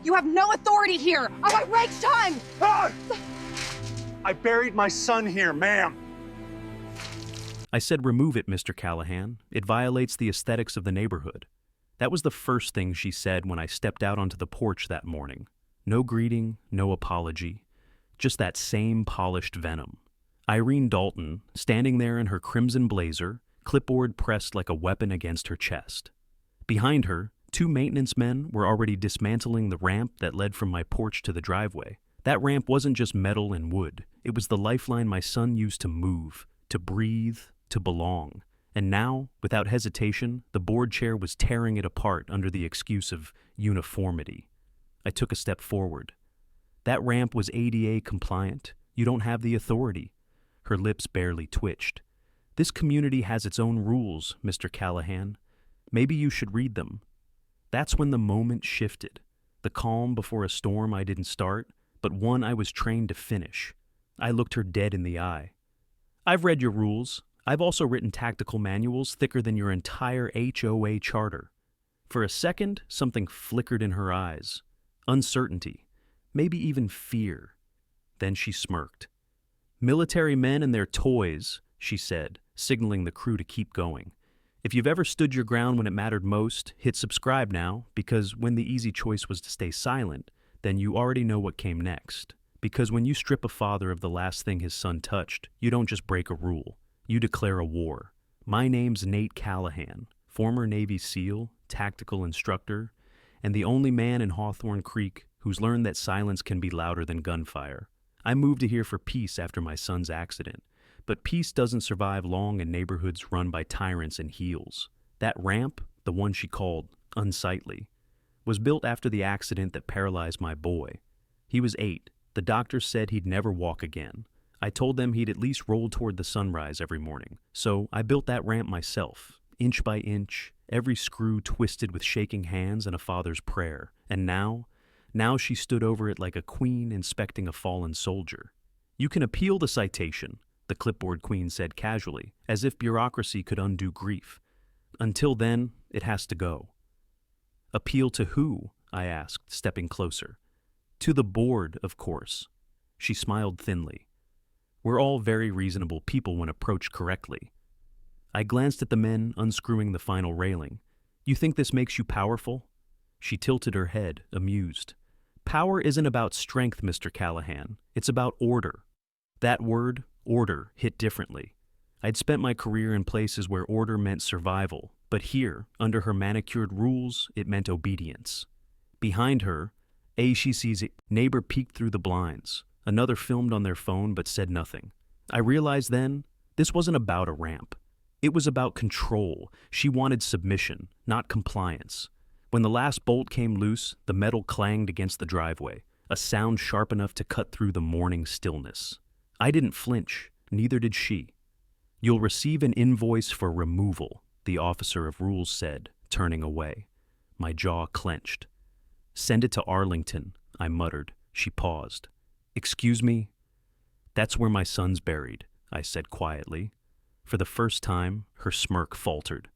You have no authority here! I want break time! Ah! I buried my son here, ma'am. I said, "Remove it, Mr. Callahan. It violates the aesthetics of the neighborhood." That was the first thing she said when I stepped out onto the porch that morning. No greeting, no apology, just that same polished venom. Irene Dalton, standing there in her crimson blazer, clipboard pressed like a weapon against her chest. Behind her, 2 maintenance men were already dismantling the ramp that led from my porch to the driveway. That ramp wasn't just metal and wood. It was the lifeline my son used to move, to breathe, to belong. And now, without hesitation, the board chair was tearing it apart under the excuse of uniformity. I took a step forward. "That ramp was ADA compliant. You don't have the authority." Her lips barely twitched. "This community has its own rules, Mr. Callahan. Maybe you should read them." That's when the moment shifted. The calm before a storm I didn't start, but one I was trained to finish. I looked her dead in the eye. "I've read your rules. I've also written tactical manuals thicker than your entire HOA charter." For a second, something flickered in her eyes. Uncertainty, maybe even fear. Then she smirked. "Military men and their toys," she said, signaling the crew to keep going. "If you've ever stood your ground when it mattered most, hit subscribe now, because when the easy choice was to stay silent, then you already know what came next. Because when you strip a father of the last thing his son touched, you don't just break a rule. You declare a war. My name's Nate Callahan, former Navy SEAL, tactical instructor, and the only man in Hawthorne Creek who's learned that silence can be louder than gunfire. I moved to here for peace after my son's accident, but peace doesn't survive long in neighborhoods run by tyrants in heels. That ramp, the one she called unsightly, was built after the accident that paralyzed my boy. He was 8. The doctor said he'd never walk again. I told them he'd at least roll toward the sunrise every morning. So I built that ramp myself, inch by inch, every screw twisted with shaking hands and a father's prayer. And now she stood over it like a queen inspecting a fallen soldier. "You can appeal the citation," the clipboard queen said casually, as if bureaucracy could undo grief. "Until then, it has to go." "Appeal to who?" I asked, stepping closer. "To the board, of course." She smiled thinly. "We're all very reasonable people when approached correctly." I glanced at the men unscrewing the final railing. "You think this makes you powerful?" She tilted her head, amused. "Power isn't about strength, Mr. Callahan. It's about order." That word, order, hit differently. I'd spent my career in places where order meant survival, but here, under her manicured rules, it meant obedience. Behind her, she sees it. Neighbor peeked through the blinds. Another filmed on their phone but said nothing. I realized then, this wasn't about a ramp. It was about control. She wanted submission, not compliance. When the last bolt came loose, the metal clanged against the driveway, a sound sharp enough to cut through the morning stillness. I didn't flinch, neither did she. "You'll receive an invoice for removal," the officer of rules said, turning away. My jaw clenched. "Send it to Arlington," I muttered. She paused. "Excuse me?" "That's where my son's buried," I said quietly. For the first time, her smirk faltered.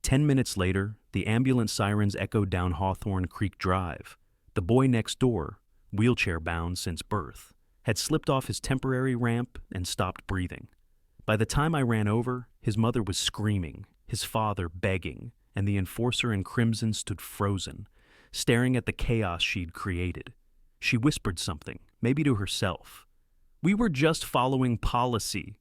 10 minutes later, the ambulance sirens echoed down Hawthorne Creek Drive. The boy next door, wheelchair-bound since birth, had slipped off his temporary ramp and stopped breathing. By the time I ran over, his mother was screaming, his father begging, and the enforcer in crimson stood frozen, staring at the chaos she'd created. She whispered something, maybe to herself. "We were just following policy."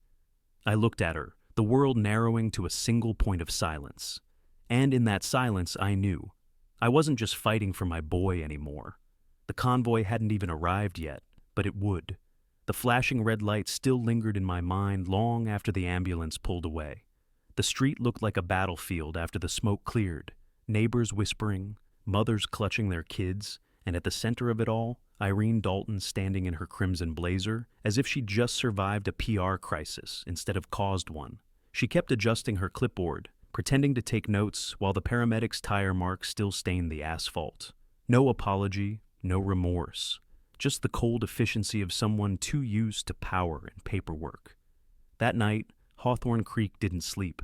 I looked at her, the world narrowing to a single point of silence. And in that silence, I knew. I wasn't just fighting for my boy anymore. The convoy hadn't even arrived yet, but it would. The flashing red light still lingered in my mind long after the ambulance pulled away. The street looked like a battlefield after the smoke cleared, neighbors whispering, mothers clutching their kids, and at the center of it all, Irene Dalton standing in her crimson blazer, as if she'd just survived a PR crisis instead of caused one. She kept adjusting her clipboard, pretending to take notes while the paramedics' tire marks still stained the asphalt. No apology, no remorse, just the cold efficiency of someone too used to power and paperwork. That night, Hawthorne Creek didn't sleep.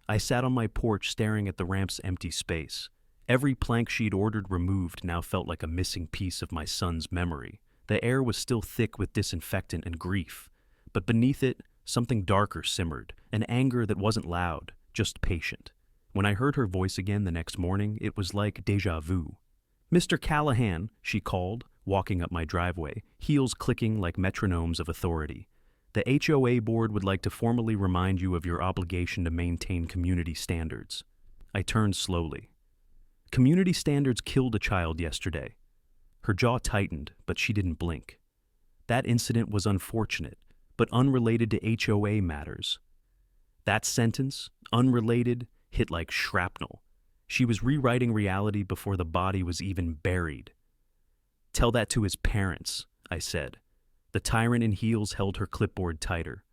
I sat on my porch staring at the ramp's empty space. Every plank she'd ordered removed now felt like a missing piece of my son's memory. The air was still thick with disinfectant and grief, but beneath it, something darker simmered, an anger that wasn't loud, just patient. When I heard her voice again the next morning, it was like déjà vu. "Mr. Callahan," she called, walking up my driveway, heels clicking like metronomes of authority. "The HOA board would like to formally remind you of your obligation to maintain community standards." I turned slowly. "Community standards killed a child yesterday." Her jaw tightened, but she didn't blink. "That incident was unfortunate, but unrelated to HOA matters." That sentence, unrelated, hit like shrapnel. She was rewriting reality before the body was even buried. "Tell that to his parents," I said. The tyrant in heels held her clipboard tighter.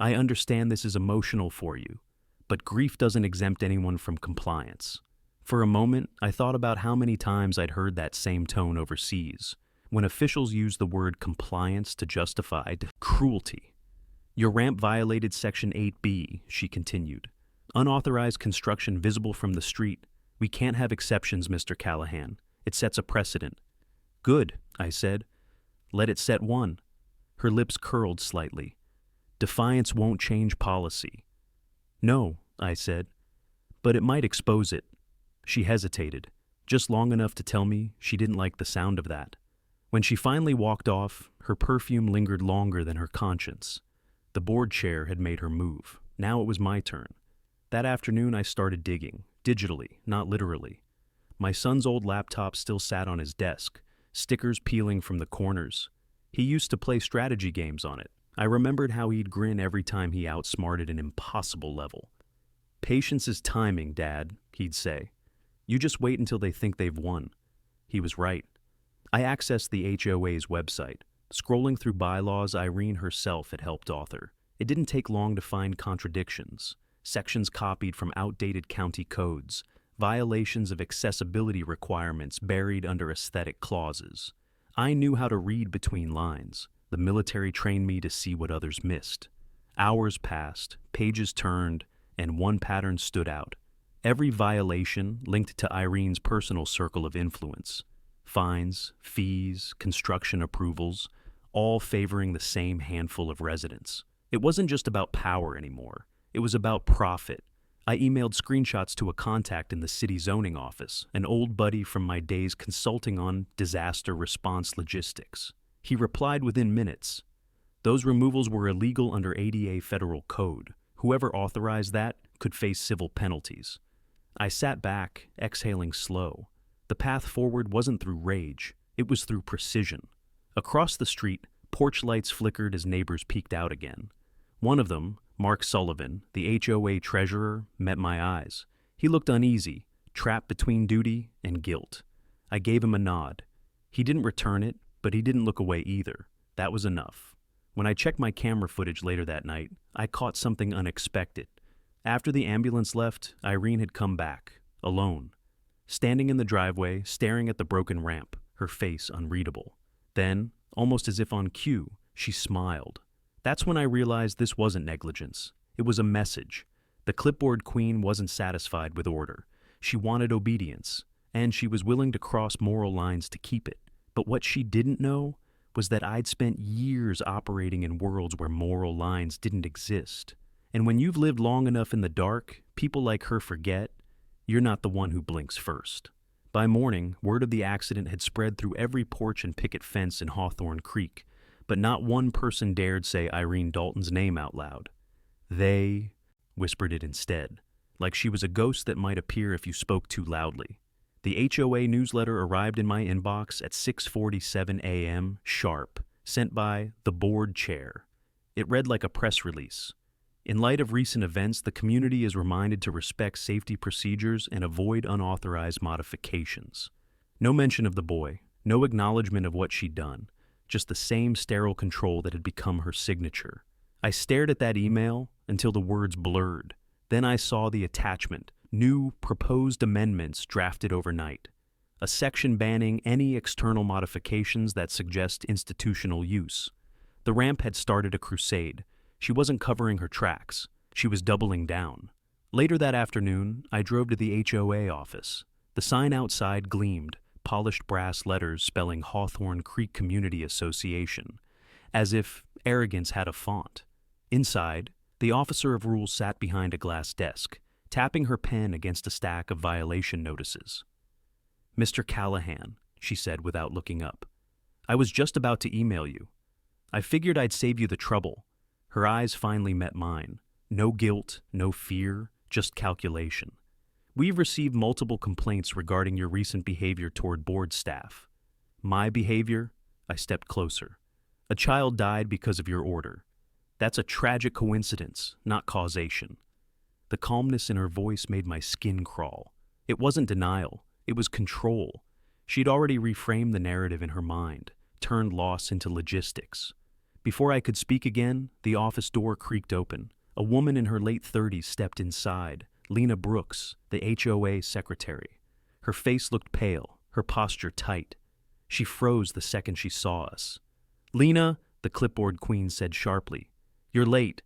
"I understand this is emotional for you, but grief doesn't exempt anyone from compliance." For a moment, I thought about how many times I'd heard that same tone overseas, when officials used the word compliance to justify cruelty. "Your ramp violated Section 8B, she continued. "Unauthorized construction visible from the street. We can't have exceptions, Mr. Callahan. It sets a precedent." "Good," I said. "Let it set one." Her lips curled slightly. "Defiance won't change policy." "No," I said, "but it might expose it." She hesitated, just long enough to tell me she didn't like the sound of that. When she finally walked off, her perfume lingered longer than her conscience. The board chair had made her move. Now it was my turn. That afternoon I started digging, digitally, not literally. My son's old laptop still sat on his desk, stickers peeling from the corners. He used to play strategy games on it. I remembered how he'd grin every time he outsmarted an impossible level. "Patience is timing, Dad," he'd say. "You just wait until they think they've won." He was right. I accessed the HOA's website. Scrolling through bylaws Irene herself had helped author. It didn't take long to find contradictions. Sections copied from outdated county codes. Violations of accessibility requirements buried under aesthetic clauses. I knew how to read between lines. The military trained me to see what others missed. Hours passed, pages turned, and one pattern stood out. Every violation linked to Irene's personal circle of influence. Fines, fees, construction approvals, all favoring the same handful of residents. It wasn't just about power anymore. It was about profit. I emailed screenshots to a contact in the city zoning office, an old buddy from my days consulting on disaster response logistics. He replied within minutes. Those removals were illegal under ADA federal code. Whoever authorized that could face civil penalties. I sat back, exhaling slow. The path forward wasn't through rage. It was through precision. Across the street, porch lights flickered as neighbors peeked out again. One of them, Mark Sullivan, the HOA treasurer, met my eyes. He looked uneasy, trapped between duty and guilt. I gave him a nod. He didn't return it, but he didn't look away either. That was enough. When I checked my camera footage later that night, I caught something unexpected. After the ambulance left, Irene had come back, alone. Standing in the driveway, staring at the broken ramp, her face unreadable. Then, almost as if on cue, she smiled. That's when I realized this wasn't negligence. It was a message. The clipboard queen wasn't satisfied with order. She wanted obedience, and she was willing to cross moral lines to keep it. But what she didn't know was that I'd spent years operating in worlds where moral lines didn't exist. And when you've lived long enough in the dark, people like her forget you're not the one who blinks first. By morning, word of the accident had spread through every porch and picket fence in Hawthorne Creek, but not one person dared say Irene Dalton's name out loud. They whispered it instead, like she was a ghost that might appear if you spoke too loudly. The HOA newsletter arrived in my inbox at 6:47 a.m. sharp, sent by the board chair. It read like a press release. In light of recent events, the community is reminded to respect safety procedures and avoid unauthorized modifications. No mention of the boy, no acknowledgement of what she'd done, just the same sterile control that had become her signature. I stared at that email until the words blurred. Then I saw the attachment, new proposed amendments drafted overnight. A section banning any external modifications that suggest institutional use. The ramp had started a crusade. She wasn't covering her tracks. She was doubling down. Later that afternoon, I drove to the HOA office. The sign outside gleamed, polished brass letters spelling Hawthorne Creek Community Association, as if arrogance had a font. Inside, the officer of rules sat behind a glass desk, tapping her pen against a stack of violation notices. "Mr. Callahan," she said without looking up, "I was just about to email you. I figured I'd save you the trouble." Her eyes finally met mine. No guilt, no fear, just calculation. "We've received multiple complaints regarding your recent behavior toward board staff." "My behavior?" I stepped closer. "A child died because of your order. That's a tragic coincidence, not causation." The calmness in her voice made my skin crawl. It wasn't denial, it was control. She'd already reframed the narrative in her mind, turned loss into logistics. Before I could speak again, the office door creaked open. A woman in her late 30s stepped inside, Lena Brooks, the HOA secretary. Her face looked pale, her posture tight. She froze the second she saw us. "Lena," the clipboard queen said sharply, "you're late."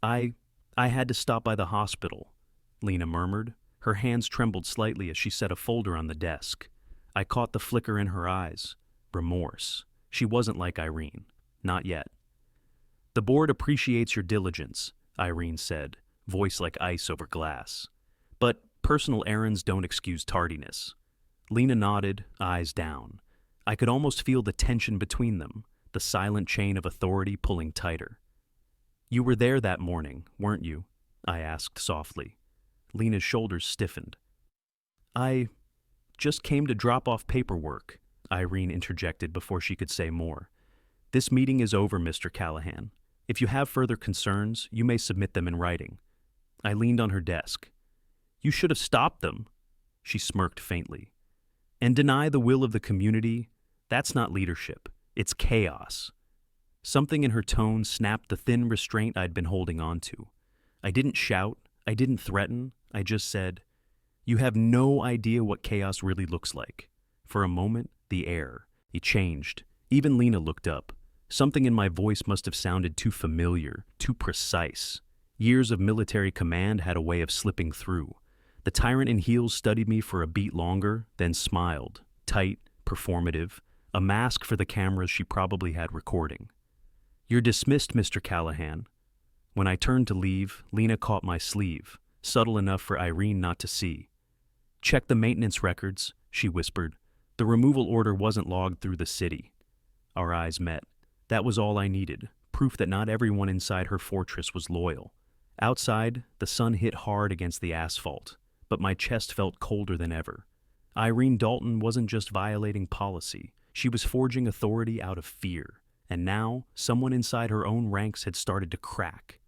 I had to stop by the hospital," Lena murmured. Her hands trembled slightly as she set a folder on the desk. I caught the flicker in her eyes. Remorse. She wasn't like Irene. Not yet. "The board appreciates your diligence," Irene said, voice like ice over glass. "But personal errands don't excuse tardiness." Lena nodded, eyes down. I could almost feel the tension between them, the silent chain of authority pulling tighter. "You were there that morning, weren't you?" I asked softly. Lena's shoulders stiffened. "I just came to drop off paperwork," Irene interjected before she could say more. "This meeting is over, Mr. Callahan. If you have further concerns, you may submit them in writing." I leaned on her desk. "You should have stopped them," she smirked faintly. "And deny the will of the community? That's not leadership. It's chaos." Something in her tone snapped the thin restraint I'd been holding on to. I didn't shout, I didn't threaten, I just said, "You have no idea what chaos really looks like." For a moment, the air, it changed. Even Lena looked up. Something in my voice must have sounded too familiar, too precise. Years of military command had a way of slipping through. The tyrant in heels studied me for a beat longer, then smiled, tight, performative, a mask for the cameras she probably had recording. "You're dismissed, Mr. Callahan." When I turned to leave, Lena caught my sleeve, subtle enough for Irene not to see. "Check the maintenance records," she whispered. "The removal order wasn't logged through the city." Our eyes met. That was all I needed, proof that not everyone inside her fortress was loyal. Outside, the sun hit hard against the asphalt, but my chest felt colder than ever. Irene Dalton wasn't just violating policy, she was forging authority out of fear. And now, someone inside her own ranks had started to crack.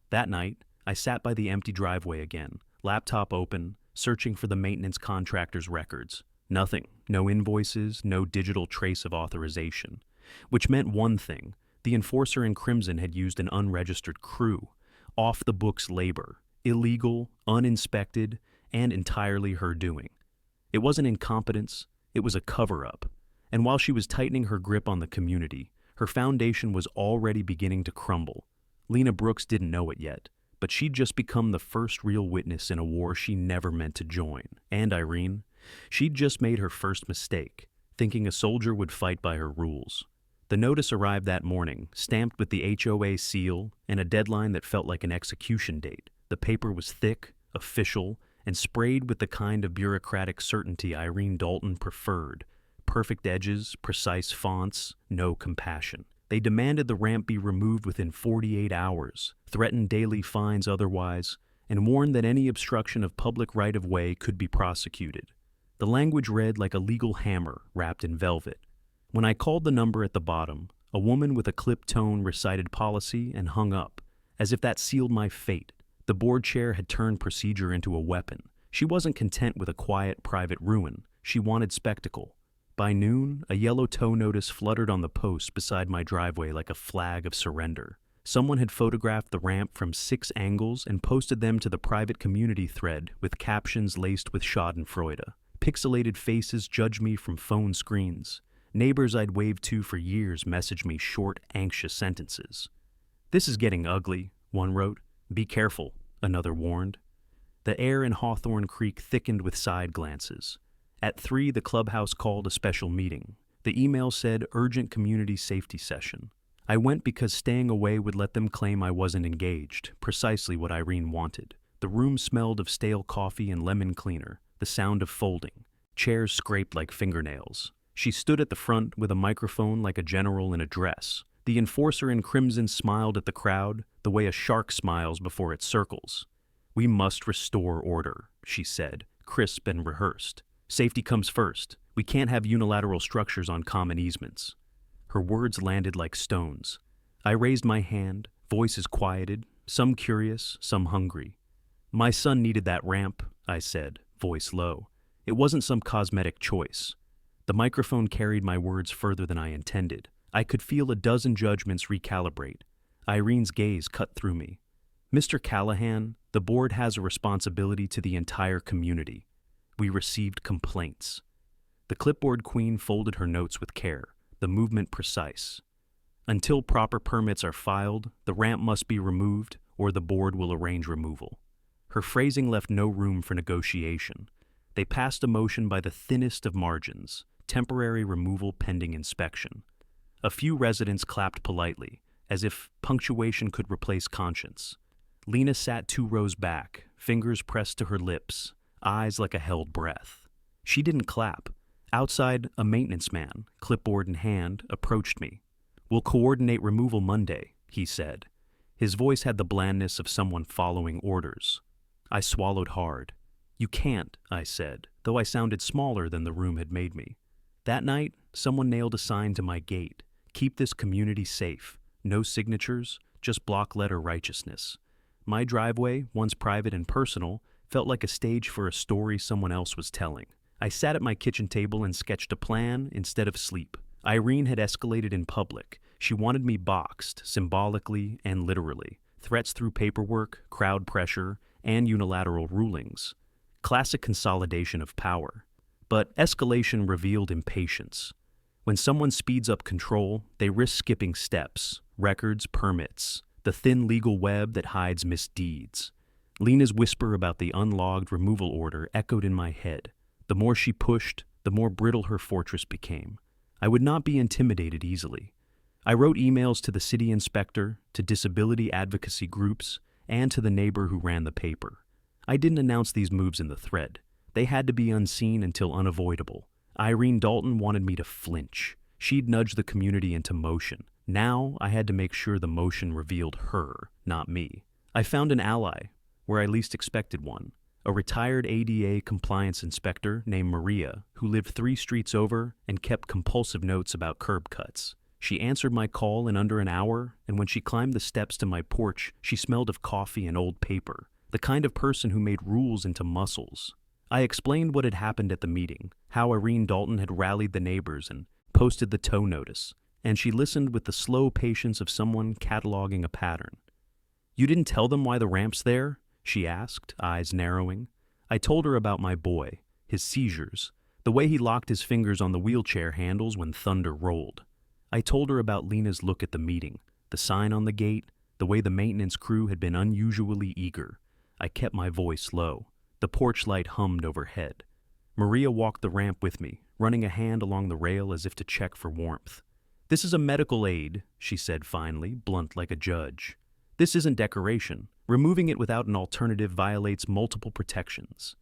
That night, I sat by the empty driveway again, laptop open, searching for the maintenance contractor's records. Nothing. No invoices, no digital trace of authorization. Which meant one thing. The enforcer in Crimson had used an unregistered crew. Off-the-books labor. Illegal, uninspected, and entirely her doing. It wasn't incompetence. It was a cover-up. And while she was tightening her grip on the community, her foundation was already beginning to crumble. Lena Brooks didn't know it yet, but she'd just become the first real witness in a war she never meant to join. And Irene, she'd just made her first mistake, thinking a soldier would fight by her rules. The notice arrived that morning, stamped with the HOA seal and a deadline that felt like an execution date. The paper was thick, official, and sprayed with the kind of bureaucratic certainty Irene Dalton preferred. Perfect edges, precise fonts, no compassion. They demanded the ramp be removed within 48 hours, threatened daily fines otherwise, and warned that any obstruction of public right-of-way could be prosecuted. The language read like a legal hammer wrapped in velvet. When I called the number at the bottom, a woman with a clipped tone recited policy and hung up, as if that sealed my fate. The board chair had turned procedure into a weapon. She wasn't content with a quiet, private ruin. She wanted spectacle. By noon, a yellow tow notice fluttered on the post beside my driveway like a flag of surrender. Someone had photographed the ramp from 6 angles and posted them to the private community thread with captions laced with schadenfreude. Pixelated faces judged me from phone screens. Neighbors I'd waved to for years messaged me short, anxious sentences. "This is getting ugly," one wrote. "Be careful," another warned. The air in Hawthorne Creek thickened with side glances. At 3, the clubhouse called a special meeting. The email said, urgent community safety session. I went because staying away would let them claim I wasn't engaged, precisely what Irene wanted. The room smelled of stale coffee and lemon cleaner, the sound of folding. Chairs scraped like fingernails. She stood at the front with a microphone like a general in a dress. The enforcer in crimson smiled at the crowd, the way a shark smiles before it circles. We must restore order, she said, crisp and rehearsed. Safety comes first. We can't have unilateral structures on common easements. Her words landed like stones. I raised my hand, voices quieted, some curious, some hungry. My son needed that ramp, I said, voice low. It wasn't some cosmetic choice. The microphone carried my words further than I intended. I could feel a dozen judgments recalibrate. Irene's gaze cut through me. Mr. Callahan, the board has a responsibility to the entire community. We received complaints. The clipboard queen folded her notes with care, the movement precise. Until proper permits are filed, the ramp must be removed or the board will arrange removal. Her phrasing left no room for negotiation. They passed a motion by the thinnest of margins, temporary removal pending inspection. A few residents clapped politely, as if punctuation could replace conscience. Lena sat 2 rows back, fingers pressed to her lips, eyes like a held breath. She didn't clap. Outside, a maintenance man, clipboard in hand, approached me. We'll coordinate removal Monday, he said. His voice had the blandness of someone following orders. I swallowed hard. You can't, I said, though I sounded smaller than the room had made me. That night, someone nailed a sign to my gate. Keep this community safe. No signatures, just block letter righteousness. My driveway, once private and personal, felt like a stage for a story someone else was telling. I sat at my kitchen table and sketched a plan instead of sleep. Irene had escalated in public. She wanted me boxed, symbolically and literally. Threats through paperwork, crowd pressure, and unilateral rulings. Classic consolidation of power. But escalation revealed impatience. When someone speeds up control, they risk skipping steps, records, permits, the thin legal web that hides misdeeds. Lena's whisper about the unlogged removal order echoed in my head. The more she pushed, the more brittle her fortress became. I would not be intimidated easily. I wrote emails to the city inspector, to disability advocacy groups, and to the neighbor who ran the paper. I didn't announce these moves in the thread. They had to be unseen until unavoidable. Irene Dalton wanted me to flinch. She'd nudged the community into motion. Now I had to make sure the motion revealed her, not me. I found an ally, where I least expected one. A retired ADA compliance inspector named Maria, who lived 3 streets over and kept compulsive notes about curb cuts. She answered my call in under an hour, and when she climbed the steps to my porch, she smelled of coffee and old paper, the kind of person who made rules into muscles. I explained what had happened at the meeting, how Irene Dalton had rallied the neighbors and posted the tow notice, and she listened with the slow patience of someone cataloging a pattern. You didn't tell them why the ramp's there? She asked, eyes narrowing. I told her about my boy, his seizures, the way he locked his fingers on the wheelchair handles when thunder rolled. I told her about Lena's look at the meeting, the sign on the gate, the way the maintenance crew had been unusually eager. I kept my voice low. The porch light hummed overhead. Maria walked the ramp with me, running a hand along the rail as if to check for warmth. This is a medical aid, she said finally, blunt like a judge. This isn't decoration. Removing it without an alternative violates multiple protections.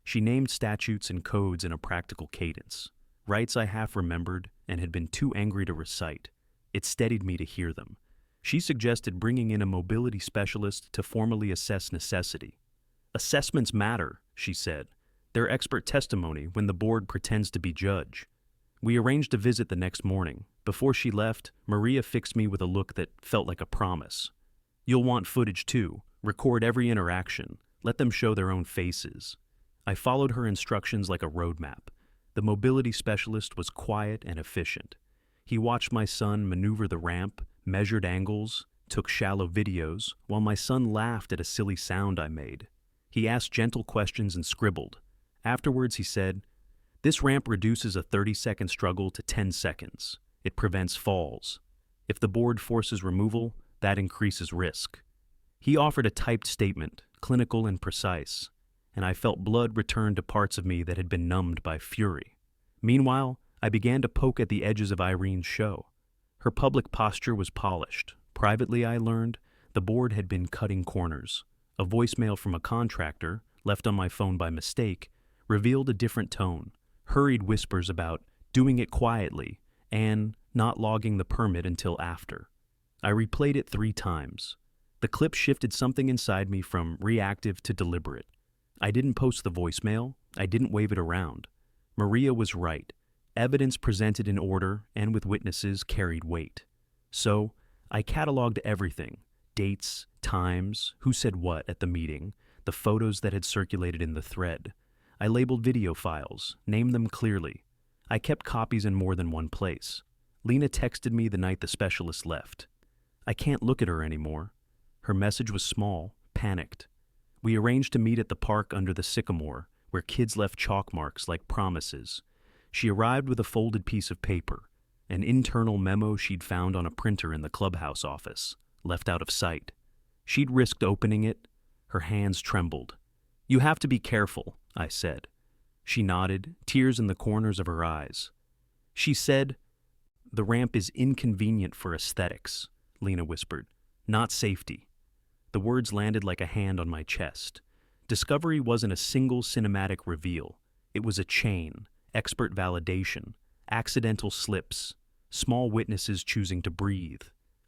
She named statutes and codes in a practical cadence, rights I half remembered and had been too angry to recite. It steadied me to hear them. She suggested bringing in a mobility specialist to formally assess necessity. Assessments matter, she said. They're expert testimony when the board pretends to be judge. We arranged a visit the next morning. Before she left, Maria fixed me with a look that felt like a promise. You'll want footage too. Record every interaction. Let them show their own faces. I followed her instructions like a roadmap. The mobility specialist was quiet and efficient. He watched my son maneuver the ramp, measured angles, took shallow videos, while my son laughed at a silly sound I made. He asked gentle questions and scribbled. Afterwards, he said, "This ramp reduces a 30-second struggle to 10 seconds. It prevents falls. If the board forces removal, that increases risk." He offered a typed statement, clinical and precise. and I felt blood return to parts of me that had been numbed by fury. Meanwhile, I began to poke at the edges of Irene's show. Her public posture was polished. Privately, I learned, the board had been cutting corners. A voicemail from a contractor, left on my phone by mistake, revealed a different tone. Hurried whispers about doing it quietly and not logging the permit until after. I replayed it 3 times. The clip shifted something inside me from reactive to deliberate. I didn't post the voicemail. I didn't wave it around. Maria was right. Evidence presented in order and with witnesses carried weight. So, I cataloged everything: dates, times, who said what at the meeting, the photos that had circulated in the thread. I labeled video files, named them clearly. I kept copies in more than one place. Lena texted me the night the specialist left. I can't look at her anymore. Her message was small, panicked. We arranged to meet at the park under the sycamore, where kids left chalk marks like promises. She arrived with a folded piece of paper, an internal memo she'd found on a printer in the clubhouse office, left out of sight. She'd risked opening it. Her hands trembled. "You have to be careful," I said. She nodded, tears in the corners of her eyes. She said, "The ramp is inconvenient for aesthetics," Lena whispered, "not safety." The words landed like a hand on my chest. Discovery wasn't a single cinematic reveal. It was a chain, expert validation, accidental slips, small witnesses choosing to breathe.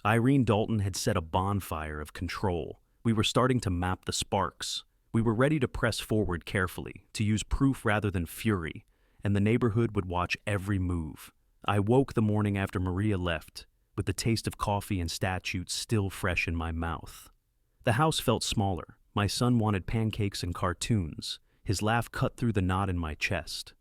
Irene Dalton had set a bonfire of control. We were starting to map the sparks. We were ready to press forward carefully, to use proof rather than fury, and the neighborhood would watch every move. I woke the morning after Maria left, with the taste of coffee and statutes still fresh in my mouth. The house felt smaller. My son wanted pancakes and cartoons. His laugh cut through the knot in my chest.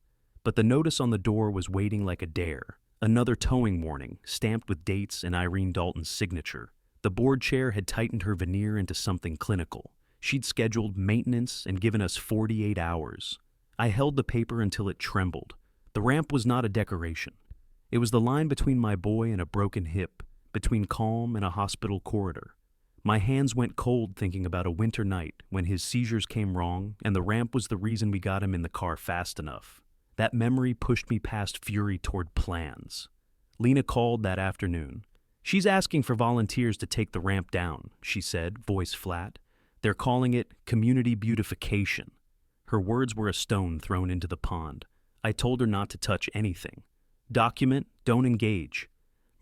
But the notice on the door was waiting like a dare. Another towing warning, stamped with dates and Irene Dalton's signature. The board chair had tightened her veneer into something clinical. She'd scheduled maintenance and given us 48 hours. I held the paper until it trembled. The ramp was not a decoration. It was the line between my boy and a broken hip, between calm and a hospital corridor. My hands went cold thinking about a winter night when his seizures came wrong and the ramp was the reason we got him in the car fast enough. That memory pushed me past fury toward plans. Lena called that afternoon. "She's asking for volunteers to take the ramp down," she said, voice flat. "They're calling it community beautification." Her words were a stone thrown into the pond. I told her not to touch anything. "Document, don't engage."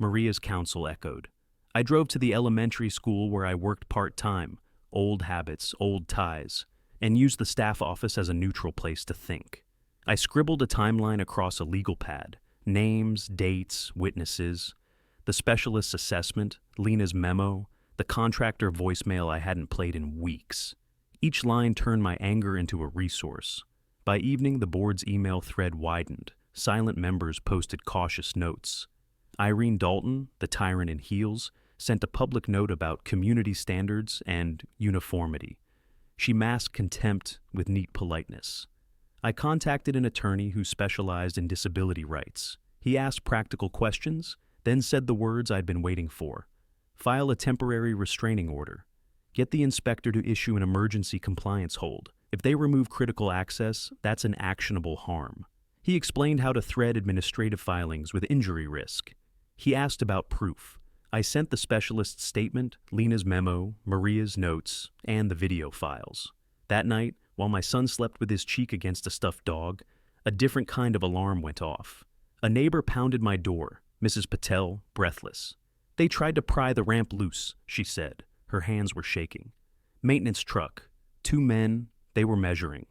Maria's counsel echoed. I drove to the elementary school where I worked part-time, old habits, old ties, and used the staff office as a neutral place to think. I scribbled a timeline across a legal pad: names, dates, witnesses, the specialist's assessment, Lena's memo, the contractor voicemail I hadn't played in weeks. Each line turned my anger into a resource. By evening, the board's email thread widened. Silent members posted cautious notes. Irene Dalton, the tyrant in heels, sent a public note about community standards and uniformity. She masked contempt with neat politeness. I contacted an attorney who specialized in disability rights. He asked practical questions, then said the words I'd been waiting for. File a temporary restraining order. Get the inspector to issue an emergency compliance hold. If they remove critical access, that's an actionable harm. He explained how to thread administrative filings with injury risk. He asked about proof. I sent the specialist's statement, Lena's memo, Maria's notes, and the video files. That night, while my son slept with his cheek against a stuffed dog, a different kind of alarm went off. A neighbor pounded my door, Mrs. Patel, breathless. "They tried to pry the ramp loose," she said. Her hands were shaking. "Maintenance truck. 2 men. They were measuring."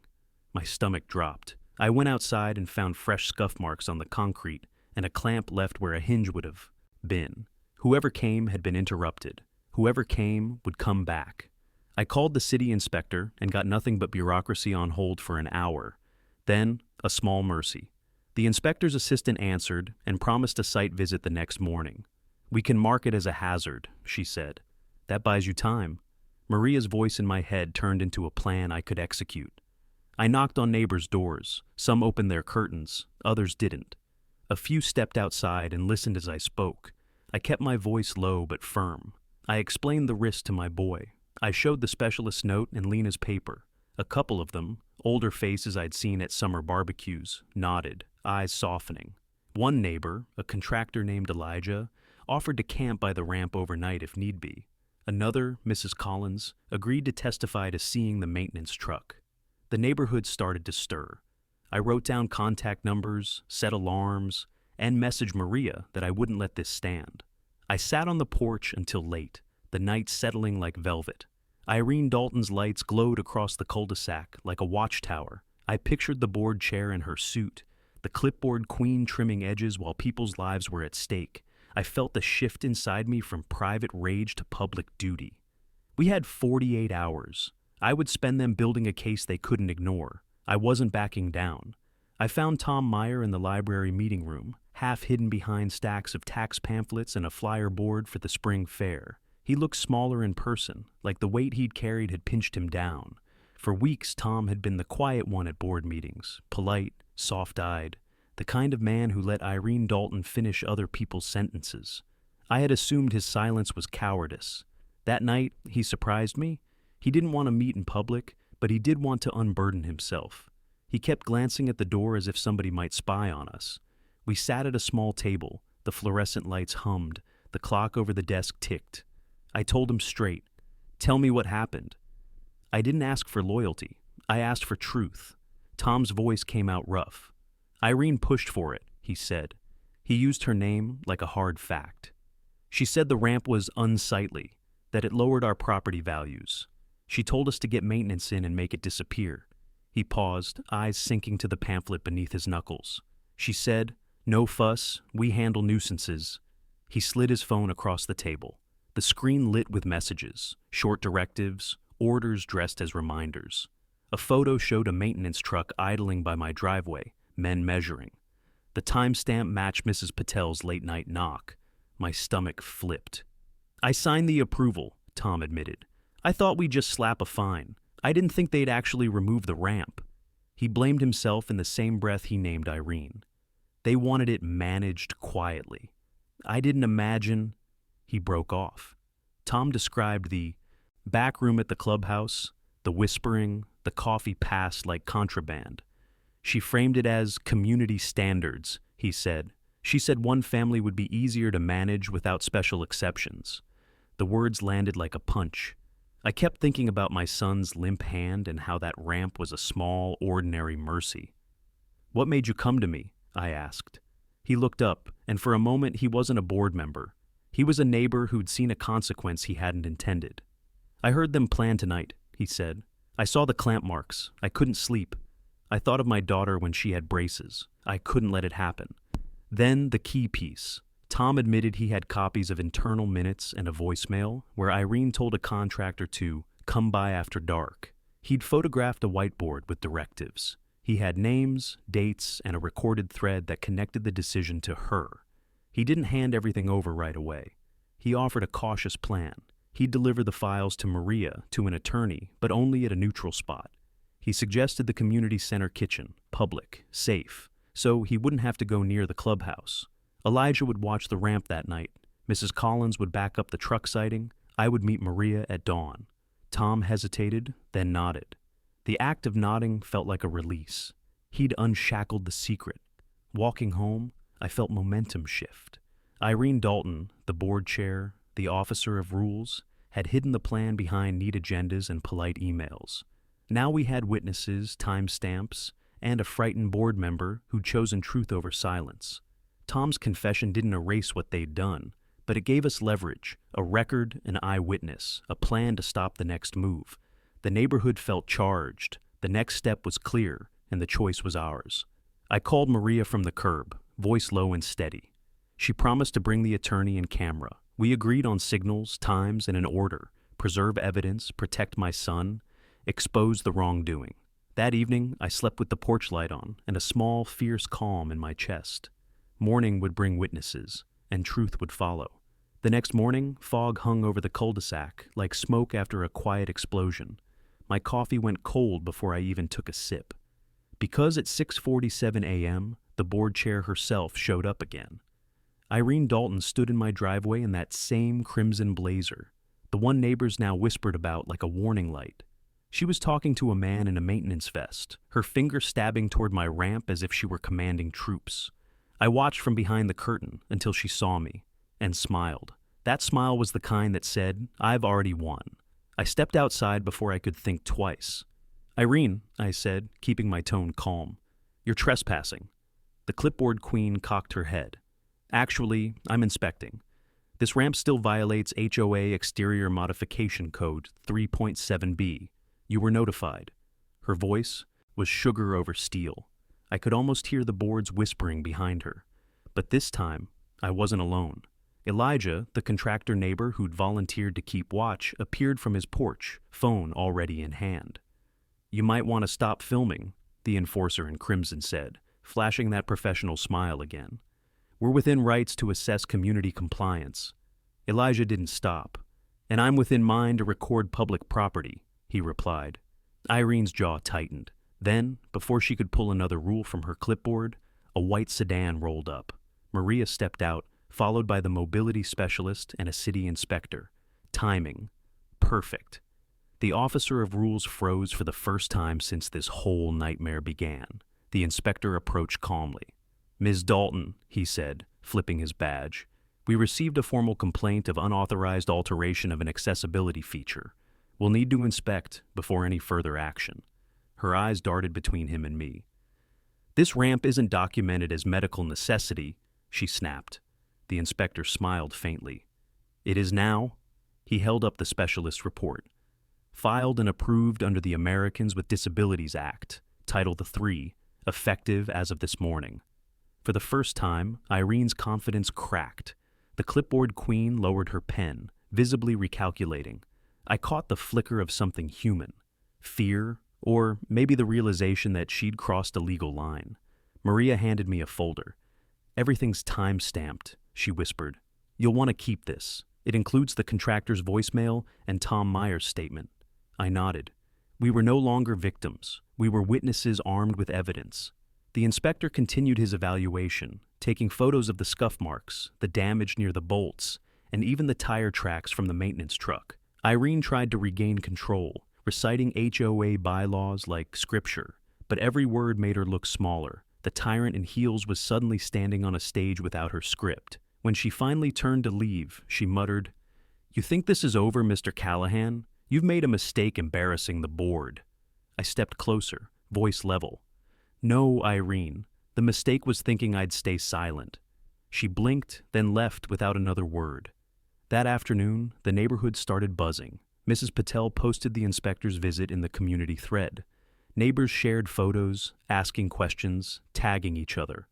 My stomach dropped. I went outside and found fresh scuff marks on the concrete and a clamp left where a hinge would have been. Whoever came had been interrupted. Whoever came would come back. I called the city inspector and got nothing but bureaucracy on hold for an hour. Then, a small mercy. The inspector's assistant answered and promised a site visit the next morning. "We can mark it as a hazard," she said. "That buys you time." Maria's voice in my head turned into a plan I could execute. I knocked on neighbors' doors. Some opened their curtains, others didn't. A few stepped outside and listened as I spoke. I kept my voice low but firm. I explained the risk to my boy. I showed the specialist's note and Lena's paper. A couple of them, older faces I'd seen at summer barbecues, nodded, eyes softening. One neighbor, a contractor named Elijah, offered to camp by the ramp overnight if need be. Another, Mrs. Collins, agreed to testify to seeing the maintenance truck. The neighborhood started to stir. I wrote down contact numbers, set alarms, and messaged Maria that I wouldn't let this stand. I sat on the porch until late, the night settling like velvet. Irene Dalton's lights glowed across the cul-de-sac like a watchtower. I pictured the board chair in her suit, the clipboard queen trimming edges while people's lives were at stake. I felt the shift inside me from private rage to public duty. We had 48 hours. I would spend them building a case they couldn't ignore. I wasn't backing down. I found Tom Meyer in the library meeting room, half hidden behind stacks of tax pamphlets and a flyer board for the spring fair. He looked smaller in person, like the weight he'd carried had pinched him down. For weeks, Tom had been the quiet one at board meetings, polite, soft-eyed, the kind of man who let Irene Dalton finish other people's sentences. I had assumed his silence was cowardice. That night, he surprised me. He didn't want to meet in public, but he did want to unburden himself. He kept glancing at the door as if somebody might spy on us. We sat at a small table. The fluorescent lights hummed. The clock over the desk ticked. I told him straight, "Tell me what happened." I didn't ask for loyalty. I asked for truth. Tom's voice came out rough. "Irene pushed for it," he said. He used her name like a hard fact. "She said the ramp was unsightly, that it lowered our property values. She told us to get maintenance in and make it disappear." He paused, eyes sinking to the pamphlet beneath his knuckles. "She said, 'No fuss, we handle nuisances.'" He slid his phone across the table. The screen lit with messages, short directives, orders dressed as reminders. A photo showed a maintenance truck idling by my driveway, men measuring. The timestamp matched Mrs. Patel's late-night knock. My stomach flipped. "I signed the approval," Tom admitted. "I thought we'd just slap a fine. I didn't think they'd actually remove the ramp." He blamed himself in the same breath he named Irene. They wanted it managed quietly. I didn't imagine... He broke off. Tom described the back room at the clubhouse, the whispering, the coffee passed like contraband. "She framed it as community standards," he said. "She said one family would be easier to manage without special exceptions." The words landed like a punch. I kept thinking about my son's limp hand and how that ramp was a small, ordinary mercy. "What made you come to me?" I asked. He looked up, and for a moment he wasn't a board member. He was a neighbor who'd seen a consequence he hadn't intended. "I heard them plan tonight," he said. "I saw the clamp marks. I couldn't sleep. I thought of my daughter when she had braces. I couldn't let it happen." Then the key piece. Tom admitted he had copies of internal minutes and a voicemail where Irene told a contractor to come by after dark. He'd photographed a whiteboard with directives. He had names, dates, and a recorded thread that connected the decision to her. He didn't hand everything over right away. He offered a cautious plan. He'd deliver the files to Maria, to an attorney, but only at a neutral spot. He suggested the community center kitchen, public, safe, so he wouldn't have to go near the clubhouse. Elijah would watch the ramp that night. Mrs. Collins would back up the truck sighting. I would meet Maria at dawn. Tom hesitated, then nodded. The act of nodding felt like a release. He'd unshackled the secret. Walking home, I felt momentum shift. Irene Dalton, the board chair, the officer of rules, had hidden the plan behind neat agendas and polite emails. Now we had witnesses, timestamps, and a frightened board member who'd chosen truth over silence. Tom's confession didn't erase what they'd done, but it gave us leverage, a record, an eyewitness, a plan to stop the next move. The neighborhood felt charged, the next step was clear, and the choice was ours. I called Maria from the curb, voice low and steady. She promised to bring the attorney and camera. We agreed on signals, times, and an order: preserve evidence, protect my son, expose the wrongdoing. That evening, I slept with the porch light on and a small, fierce calm in my chest. Morning would bring witnesses, and truth would follow. The next morning, fog hung over the cul-de-sac, like smoke after a quiet explosion. My coffee went cold before I even took a sip. Because at 6:47 a.m., the board chair herself showed up again. Irene Dalton stood in my driveway in that same crimson blazer, the one neighbors now whispered about like a warning light. She was talking to a man in a maintenance vest, her finger stabbing toward my ramp as if she were commanding troops. I watched from behind the curtain until she saw me, and smiled. That smile was the kind that said, "I've already won." I stepped outside before I could think twice. "Irene," I said, keeping my tone calm, "you're trespassing." The clipboard queen cocked her head. "Actually, I'm inspecting. This ramp still violates HOA Exterior Modification Code 3.7b. You were notified." Her voice was sugar over steel. I could almost hear the boards whispering behind her. But this time, I wasn't alone. Elijah, the contractor neighbor who'd volunteered to keep watch, appeared from his porch, phone already in hand. "You might want to stop filming," the enforcer in crimson said, flashing that professional smile again. "We're within rights to assess community compliance." Elijah didn't stop. "And I'm within mine to record public property," he replied. Irene's jaw tightened. Then, before she could pull another rule from her clipboard, a white sedan rolled up. Maria stepped out, followed by the mobility specialist and a city inspector. Timing. Perfect. The officer of rules froze for the first time since this whole nightmare began. The inspector approached calmly. "Ms. Dalton," he said, flipping his badge, "we received a formal complaint of unauthorized alteration of an accessibility feature. We'll need to inspect before any further action." Her eyes darted between him and me. "This ramp isn't documented as medical necessity," she snapped. The inspector smiled faintly. "It is now." He held up the specialist's report. "Filed and approved under the Americans with Disabilities Act, Title III, effective as of this morning." For the first time, Irene's confidence cracked. The clipboard queen lowered her pen, visibly recalculating. I caught the flicker of something human. Fear, or maybe the realization that she'd crossed a legal line. Maria handed me a folder. "Everything's time-stamped," she whispered. "You'll want to keep this. It includes the contractor's voicemail and Tom Meyer's statement." I nodded. We were no longer victims. We were witnesses armed with evidence. The inspector continued his evaluation, taking photos of the scuff marks, the damage near the bolts, and even the tire tracks from the maintenance truck. Irene tried to regain control, reciting HOA bylaws like scripture, but every word made her look smaller. The tyrant in heels was suddenly standing on a stage without her script. When she finally turned to leave, she muttered, "You think this is over, Mr. Callahan? You've made a mistake embarrassing the board." I stepped closer, voice level. "No, Irene. The mistake was thinking I'd stay silent." She blinked, then left without another word. That afternoon, the neighborhood started buzzing. Mrs. Patel posted the inspector's visit in the community thread. Neighbors shared photos, asking questions, tagging each other.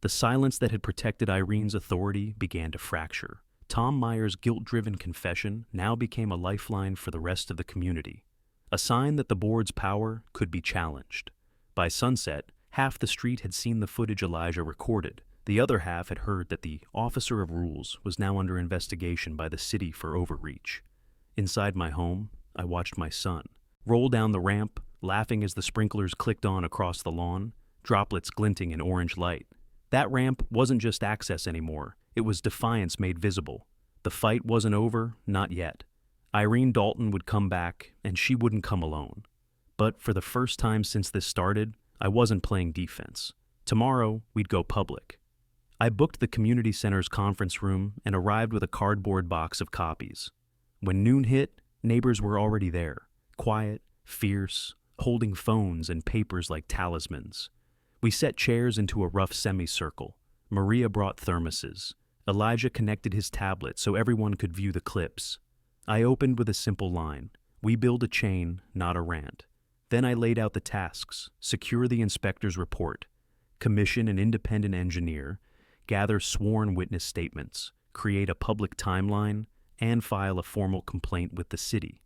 The silence that had protected Irene's authority began to fracture. Tom Meyer's guilt-driven confession now became a lifeline for the rest of the community, a sign that the board's power could be challenged. By sunset, half the street had seen the footage Elijah recorded. The other half had heard that the officer of rules was now under investigation by the city for overreach. Inside my home, I watched my son roll down the ramp, laughing as the sprinklers clicked on across the lawn, droplets glinting in orange light. That ramp wasn't just access anymore. It was defiance made visible. The fight wasn't over, not yet. Irene Dalton would come back, and she wouldn't come alone. But for the first time since this started, I wasn't playing defense. Tomorrow, we'd go public. I booked the community center's conference room and arrived with a cardboard box of copies. When noon hit, neighbors were already there, quiet, fierce, holding phones and papers like talismans. We set chairs into a rough semicircle. Maria brought thermoses. Elijah connected his tablet so everyone could view the clips. I opened with a simple line: "We build a chain, not a rant." Then I laid out the tasks: secure the inspector's report, commission an independent engineer, gather sworn witness statements, create a public timeline, and file a formal complaint with the city.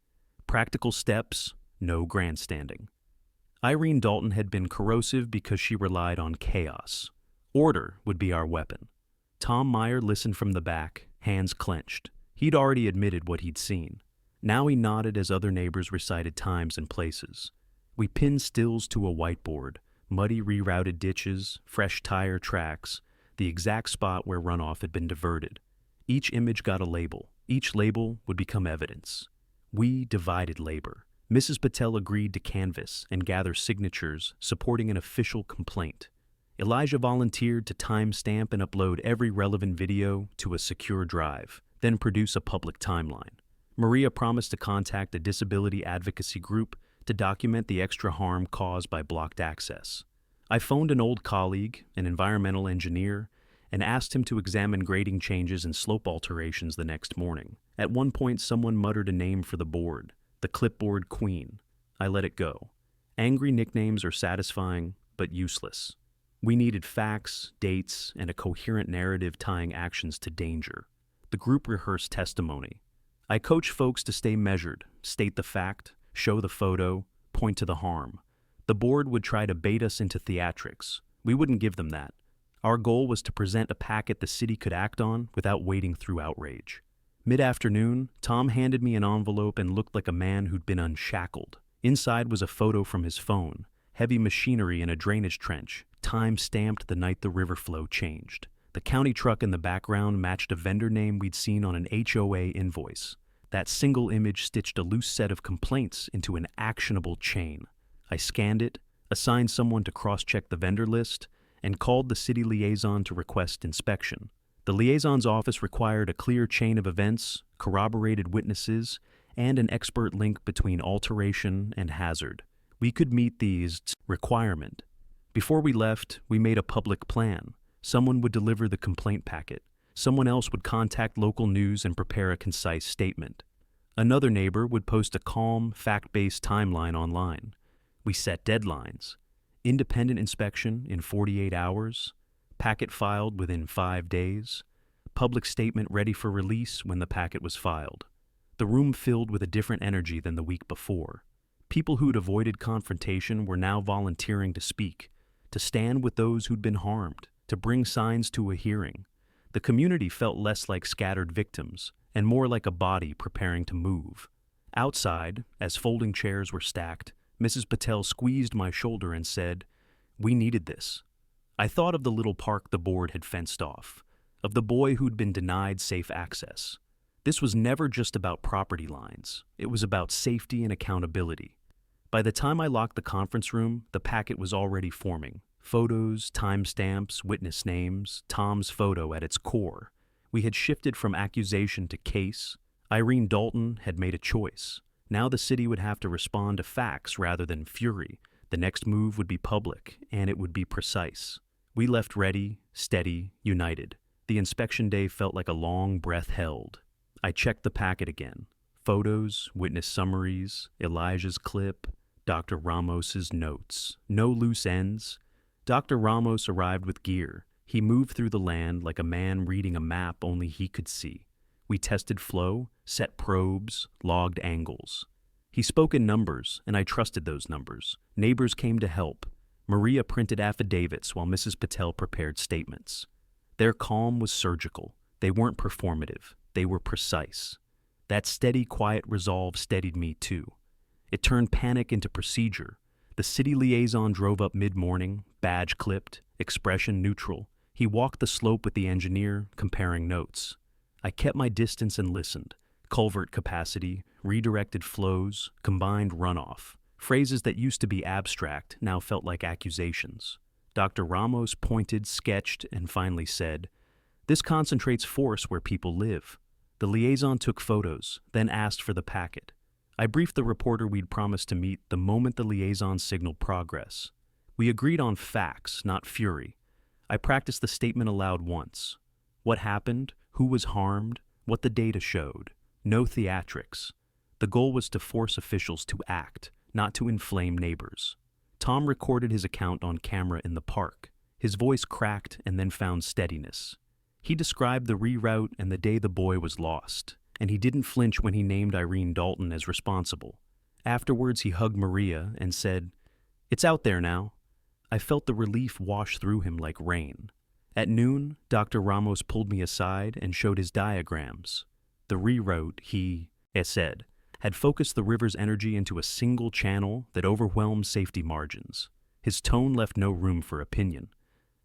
Practical steps, no grandstanding. Irene Dalton had been corrosive because she relied on chaos. Order would be our weapon. Tom Meyer listened from the back, hands clenched. He'd already admitted what he'd seen. Now he nodded as other neighbors recited times and places. We pinned stills to a whiteboard, muddy rerouted ditches, fresh tire tracks, the exact spot where runoff had been diverted. Each image got a label. Each label would become evidence. We divided labor. Mrs. Patel agreed to canvass and gather signatures supporting an official complaint. Elijah volunteered to timestamp and upload every relevant video to a secure drive, then produce a public timeline. Maria promised to contact a disability advocacy group to document the extra harm caused by blocked access. I phoned an old colleague, an environmental engineer, and asked him to examine grading changes and slope alterations the next morning. At one point, someone muttered a name for the board, the clipboard queen. I let it go. Angry nicknames are satisfying, but useless. We needed facts, dates, and a coherent narrative tying actions to danger. The group rehearsed testimony. I coach folks to stay measured, state the fact, show the photo, point to the harm. The board would try to bait us into theatrics. We wouldn't give them that. Our goal was to present a packet the city could act on without wading through outrage. Mid-afternoon, Tom handed me an envelope and looked like a man who'd been unshackled. Inside was a photo from his phone, heavy machinery in a drainage trench, time-stamped the night the river flow changed. The county truck in the background matched a vendor name we'd seen on an HOA invoice. That single image stitched a loose set of complaints into an actionable chain. I scanned it, assigned someone to cross-check the vendor list, and called the city liaison to request inspection. The liaison's office required a clear chain of events, corroborated witnesses, and an expert link between alteration and hazard. We could meet these requirements. Before we left, we made a public plan. Someone would deliver the complaint packet. Someone else would contact local news and prepare a concise statement. Another neighbor would post a calm, fact-based timeline online. We set deadlines. Independent inspection in 48 hours, packet filed within 5 days, public statement ready for release when the packet was filed. The room filled with a different energy than the week before. People who'd avoided confrontation were now volunteering to speak, to stand with those who'd been harmed, to bring signs to a hearing. The community felt less like scattered victims and more like a body preparing to move. Outside, as folding chairs were stacked, Mrs. Patel squeezed my shoulder and said, "We needed this." I thought of the little park the board had fenced off, of the boy who'd been denied safe access. This was never just about property lines. It was about safety and accountability. By the time I locked the conference room, the packet was already forming. Photos, timestamps, witness names, Tom's photo at its core. We had shifted from accusation to case. Irene Dalton had made a choice. Now the city would have to respond to facts rather than fury. The next move would be public, and it would be precise. We left ready, steady, united. The inspection day felt like a long breath held. I checked the packet again. Photos, witness summaries, Elijah's clip, Dr. Ramos's notes. No loose ends. Dr. Ramos arrived with gear. He moved through the land like a man reading a map only he could see. We tested flow, set probes, logged angles. He spoke in numbers, and I trusted those numbers. Neighbors came to help. Maria printed affidavits while Mrs. Patel prepared statements. Their calm was surgical. They weren't performative. They were precise. That steady, quiet resolve steadied me too. It turned panic into procedure. The city liaison drove up mid-morning, badge clipped, expression neutral. He walked the slope with the engineer, comparing notes. I kept my distance and listened. Culvert capacity, redirected flows, combined runoff. Phrases that used to be abstract now felt like accusations. Dr. Ramos pointed, sketched, and finally said, "This concentrates force where people live." The liaison took photos, then asked for the packet. I briefed the reporter we'd promised to meet the moment the liaison signaled progress. We agreed on facts, not fury. I practiced the statement aloud once. What happened, who was harmed, what the data showed. No theatrics. The goal was to force officials to act, not to inflame neighbors. Tom recorded his account on camera in the park. His voice cracked and then found steadiness. He described the reroute and the day the boy was lost, and he didn't flinch when he named Irene Dalton as responsible. Afterwards, he hugged Maria and said, "It's out there now." I felt the relief wash through him like rain. At noon, Dr. Ramos pulled me aside and showed his diagrams. The reroute, he said, had focused the river's energy into a single channel that overwhelmed safety margins. His tone left no room for opinion.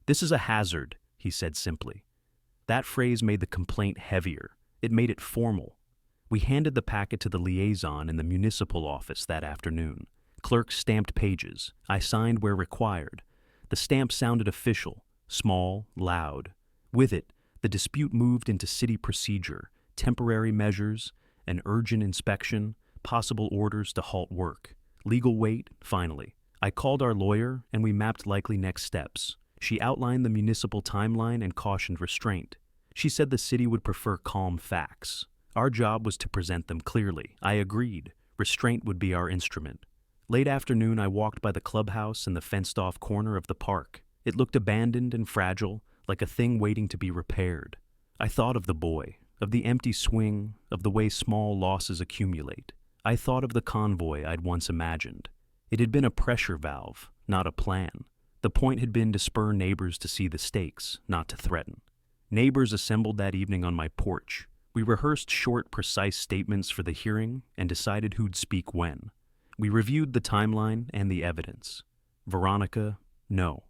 "This is a hazard," he said simply. That phrase made the complaint heavier. It made it formal. We handed the packet to the liaison in the municipal office that afternoon. Clerk stamped pages. I signed where required. The stamp sounded official, small, loud. With it, the dispute moved into city procedure, temporary measures, an urgent inspection, possible orders to halt work. Legal wait, finally. I called our lawyer and we mapped likely next steps. She outlined the municipal timeline and cautioned restraint. She said the city would prefer calm facts. Our job was to present them clearly. I agreed. Restraint would be our instrument. Late afternoon, I walked by the clubhouse in the fenced-off corner of the park. It looked abandoned and fragile, like a thing waiting to be repaired. I thought of the boy, of the empty swing, of the way small losses accumulate. I thought of the convoy I'd once imagined. It had been a pressure valve, not a plan. The point had been to spur neighbors to see the stakes, not to threaten. Neighbors assembled that evening on my porch. We rehearsed short, precise statements for the hearing and decided who'd speak when. We reviewed the timeline and the evidence. Veronica, no.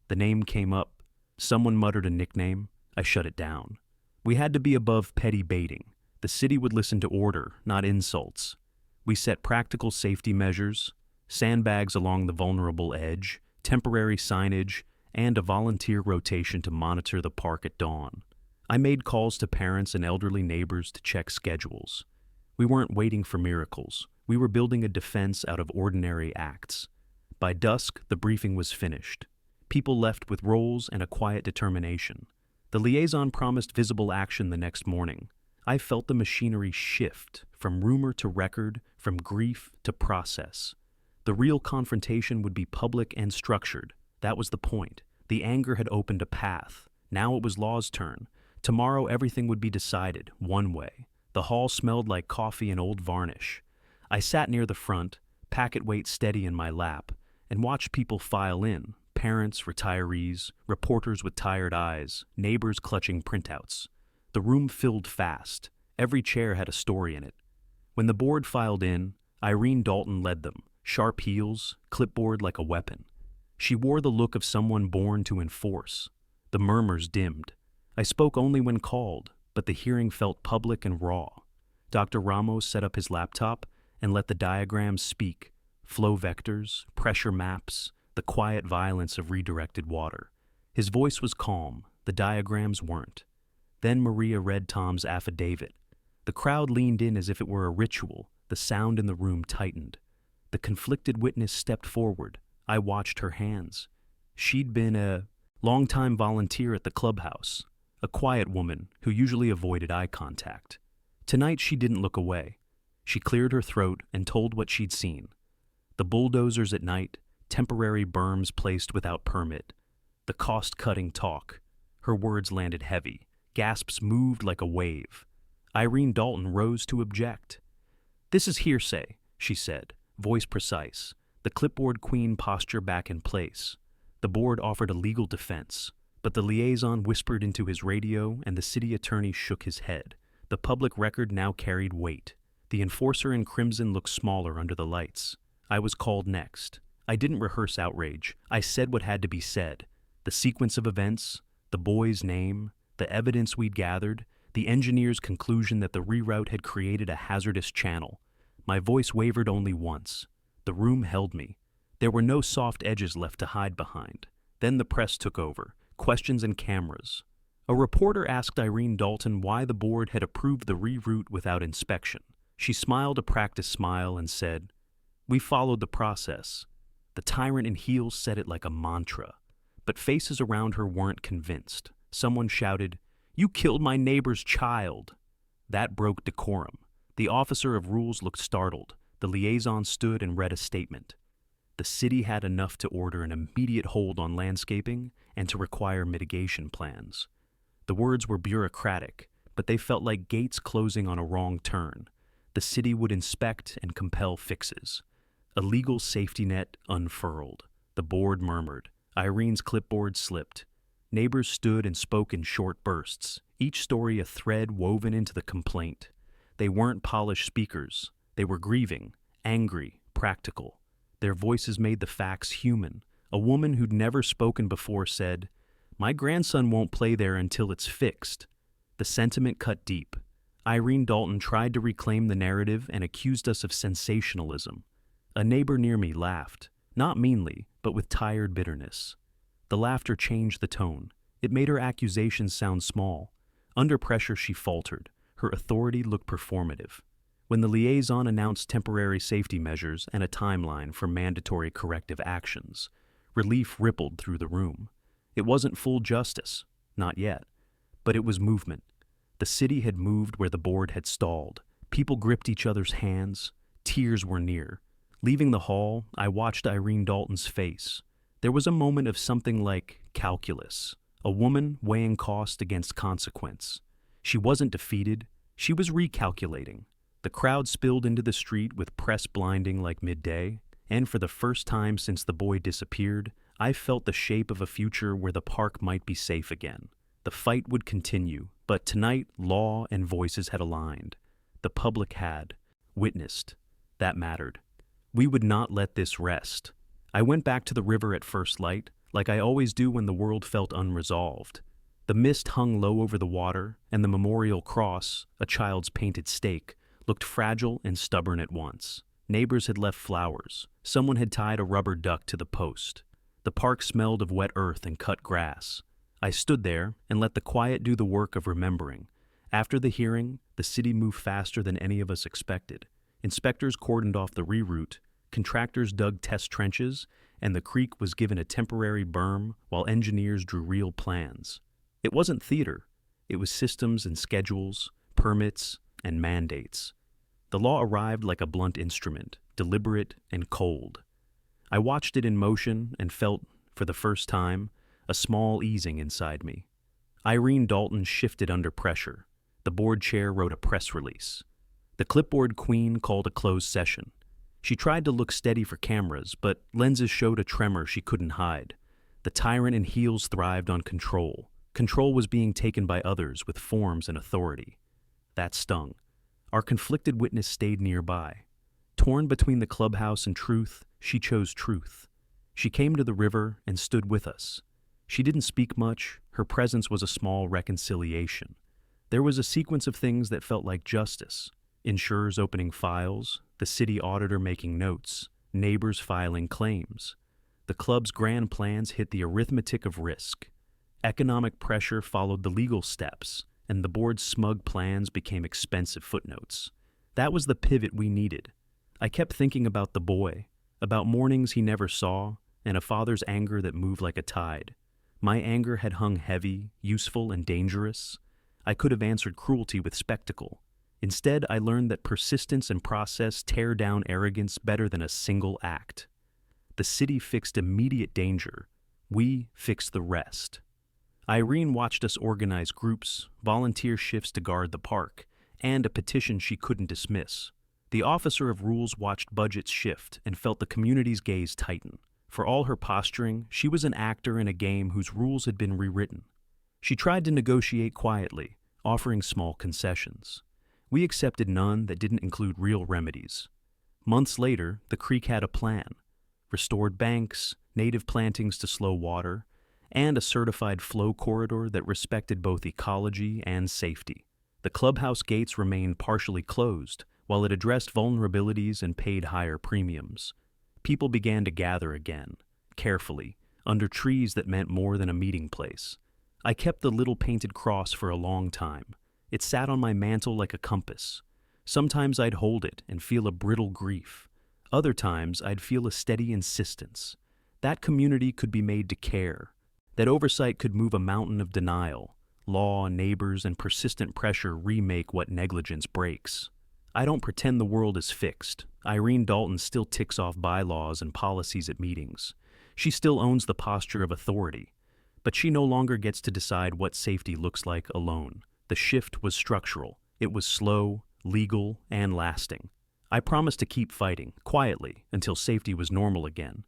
The name came up. Someone muttered a nickname. I shut it down. We had to be above petty baiting. The city would listen to order, not insults. We set practical safety measures, sandbags along the vulnerable edge, temporary signage, and a volunteer rotation to monitor the park at dawn. I made calls to parents and elderly neighbors to check schedules. We weren't waiting for miracles. We were building a defense out of ordinary acts. By dusk, the briefing was finished. People left with roles and a quiet determination. The liaison promised visible action the next morning. I felt the machinery shift, from rumor to record, from grief to process. The real confrontation would be public and structured. That was the point. The anger had opened a path. Now it was law's turn. Tomorrow everything would be decided, one way. The hall smelled like coffee and old varnish. I sat near the front, packet weight steady in my lap, and watched people file in, parents, retirees, reporters with tired eyes, neighbors clutching printouts. The room filled fast. Every chair had a story in it. When the board filed in, Irene Dalton led them, sharp heels, clipboard like a weapon. She wore the look of someone born to enforce. The murmurs dimmed. I spoke only when called, but the hearing felt public and raw. Dr. Ramos set up his laptop and let the diagrams speak, flow vectors, pressure maps, the quiet violence of redirected water. His voice was calm, the diagrams weren't. Then Maria read Tom's affidavit. The crowd leaned in as if it were a ritual. The sound in the room tightened. The conflicted witness stepped forward. I watched her hands. She'd been a longtime volunteer at the clubhouse, a quiet woman who usually avoided eye contact. Tonight she didn't look away. She cleared her throat and told what she'd seen. The bulldozers at night, temporary berms placed without permit, the cost-cutting talk. Her words landed heavy. Gasps moved like a wave. Irene Dalton rose to object. "This is hearsay," she said, voice precise, the clipboard queen posture back in place. The board offered a legal defense, but the liaison whispered into his radio and the city attorney shook his head. The public record now carried weight. The enforcer in crimson looked smaller under the lights. I was called next. I didn't rehearse outrage. I said what had to be said. The sequence of events, the boy's name, the evidence we'd gathered, the engineer's conclusion that the reroute had created a hazardous channel. My voice wavered only once. The room held me. There were no soft edges left to hide behind. Then the press took over, questions and cameras. A reporter asked Irene Dalton why the board had approved the reroute without inspection. She smiled a practiced smile and said, "We followed the process." The tyrant in heels said it like a mantra. But faces around her weren't convinced. Someone shouted, "You killed my neighbor's child." That broke decorum. The officer of rules looked startled. The liaison stood and read a statement. The city had enough to order an immediate hold on landscaping and to require mitigation plans. The words were bureaucratic, but they felt like gates closing on a wrong turn. The city would inspect and compel fixes. A legal safety net unfurled. The board murmured. Irene's clipboard slipped. Neighbors stood and spoke in short bursts, each story a thread woven into the complaint. They weren't polished speakers. They were grieving, angry, practical. Their voices made the facts human. A woman who'd never spoken before said, "My grandson won't play there until it's fixed." The sentiment cut deep. Irene Dalton tried to reclaim the narrative and accused us of sensationalism. A neighbor near me laughed, not meanly, but with tired bitterness. The laughter changed the tone. It made her accusations sound small. Under pressure, she faltered. Her authority looked performative. When the liaison announced temporary safety measures and a timeline for mandatory corrective actions, relief rippled through the room. It wasn't full justice, not yet, but it was movement. The city had moved where the board had stalled. People gripped each other's hands. Tears were near. Leaving the hall, I watched Irene Dalton's face. There was a moment of something like calculus, a woman weighing cost against consequence. She wasn't defeated. She was recalculating. The crowd spilled into the street with press blinding like midday, and for the first time since the boy disappeared, I felt the shape of a future where the park might be safe again. The fight would continue, but tonight law and voices had aligned. The public had witnessed. That mattered. We would not let this rest. I went back to the river at first light, like I always do when the world felt unresolved. The mist hung low over the water, and the memorial cross, a child's painted stake, looked fragile and stubborn at once. Neighbors had left flowers. Someone had tied a rubber duck to the post. The park smelled of wet earth and cut grass. I stood there and let the quiet do the work of remembering. After the hearing, the city moved faster than any of us expected. Inspectors cordoned off the reroute, contractors dug test trenches, and the creek was given a temporary berm while engineers drew real plans. It wasn't theater. It was systems and schedules, permits, and mandates. The law arrived like a blunt instrument, deliberate and cold. I watched it in motion and felt, for the first time, a small easing inside me. Irene Dalton shifted under pressure. The board chair wrote a press release. The clipboard queen called a closed session. She tried to look steady for cameras, but lenses showed a tremor she couldn't hide. The tyrant in heels thrived on control. Control was being taken by others with forms and authority. That stung. Our conflicted witness stayed nearby. Torn between the clubhouse and truth, she chose truth. She came to the river and stood with us. She didn't speak much. Her presence was a small reconciliation. There was a sequence of things that felt like justice. Insurers opening files, the city auditor making notes, neighbors filing claims. The club's grand plans hit the arithmetic of risk. Economic pressure followed the legal steps, and the board's smug plans became expensive footnotes. That was the pivot we needed. I kept thinking about the boy, about mornings he never saw, and a father's anger that moved like a tide. My anger had hung heavy, useful, and dangerous. I could have answered cruelty with spectacle. Instead, I learned that persistence and process tear down arrogance better than a single act. The city fixed immediate danger. We fixed the rest. Irene watched us organize groups, volunteer shifts to guard the park, and a petition she couldn't dismiss. The officer of rules watched budgets shift and felt the community's gaze tighten. For all her posturing, she was an actor in a game whose rules had been rewritten. She tried to negotiate quietly, offering small concessions. We accepted none that didn't include real remedies. Months later, the creek had a plan. Restored banks, native plantings to slow water, and a certified flow corridor that respected both ecology and safety. The clubhouse gates remained partially closed, while it addressed vulnerabilities and paid higher premiums. People began to gather again, carefully, under trees that meant more than a meeting place. I kept the little painted cross for a long time. It sat on my mantle like a compass. Sometimes I'd hold it and feel a brittle grief. Other times I'd feel a steady insistence. That community could be made to care. That oversight could move a mountain of denial. Law, neighbors, and persistent pressure remake what negligence breaks. I don't pretend the world is fixed. Irene Dalton still ticks off bylaws and policies at meetings. She still owns the posture of authority. But she no longer gets to decide what safety looks like alone. The shift was structural. It was slow, legal, and lasting. I promised to keep fighting, quietly, until safety was normal again.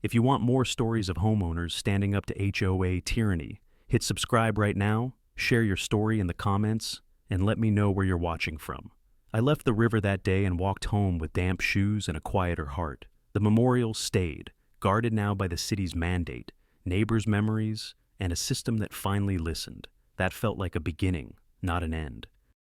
If you want more stories of homeowners standing up to HOA tyranny, hit subscribe right now, share your story in the comments, and let me know where you're watching from. I left the river that day and walked home with damp shoes and a quieter heart. The memorial stayed, guarded now by the city's mandate, neighbors' memories, and a system that finally listened. That felt like a beginning, not an end.